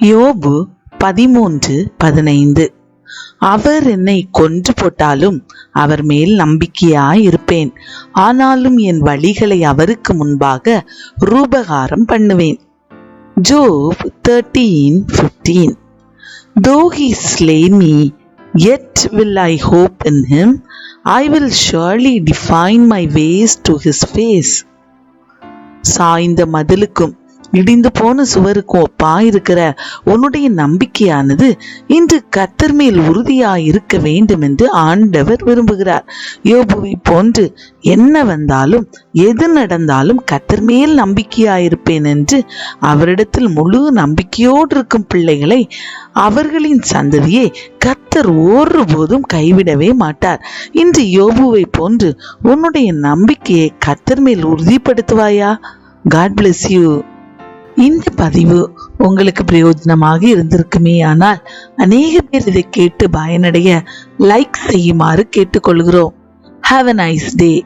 யோபு 13:15. அவர் என்னை கொன்று போட்டாலும் அவர் மேல் நம்பிக்கையாயிருப்பேன். ஆனாலும் என் வழிகளை அவருக்கு முன்பாக ரூபகாரம் பண்ணுவேன். ஜோப் 13:15. Though he slay me, yet will I hope in him. I will surely define my ways to his face. சாய்ந்த மதிலுக்கும் இடிந்து போன சுவருக்கும் ஒப்பாயிருக்கிற உன்னுடைய நம்பிக்கையானது இன்று கர்த்தர் மேல் உறுதியாயிருக்க வேண்டும் என்று ஆண்டவர் விரும்புகிறார். யோபுவை போன்று என்ன வந்தாலும் எது நடந்தாலும் கர்த்தர் மேல் நம்பிக்கையாயிருப்பேன் என்று அவரிடத்தில் முழு நம்பிக்கையோடு இருக்கும் பிள்ளைகளை, அவர்களின் சந்ததியை கர்த்தர் ஒருபோதும் கைவிடவே மாட்டார். இன்று யோபுவை போன்று உன்னுடைய நம்பிக்கையை கர்த்தர் மேல் உறுதிப்படுத்துவாயா? God bless you. இந்த பதிவு உங்களுக்கு பிரயோஜனமாக இருந்திருக்குமே ஆனால் அநேக பேர் இதை கேட்டு பயனடைய லைக் செய்யுமாறு கேட்டுக்கொள்கிறோம். Have a nice day.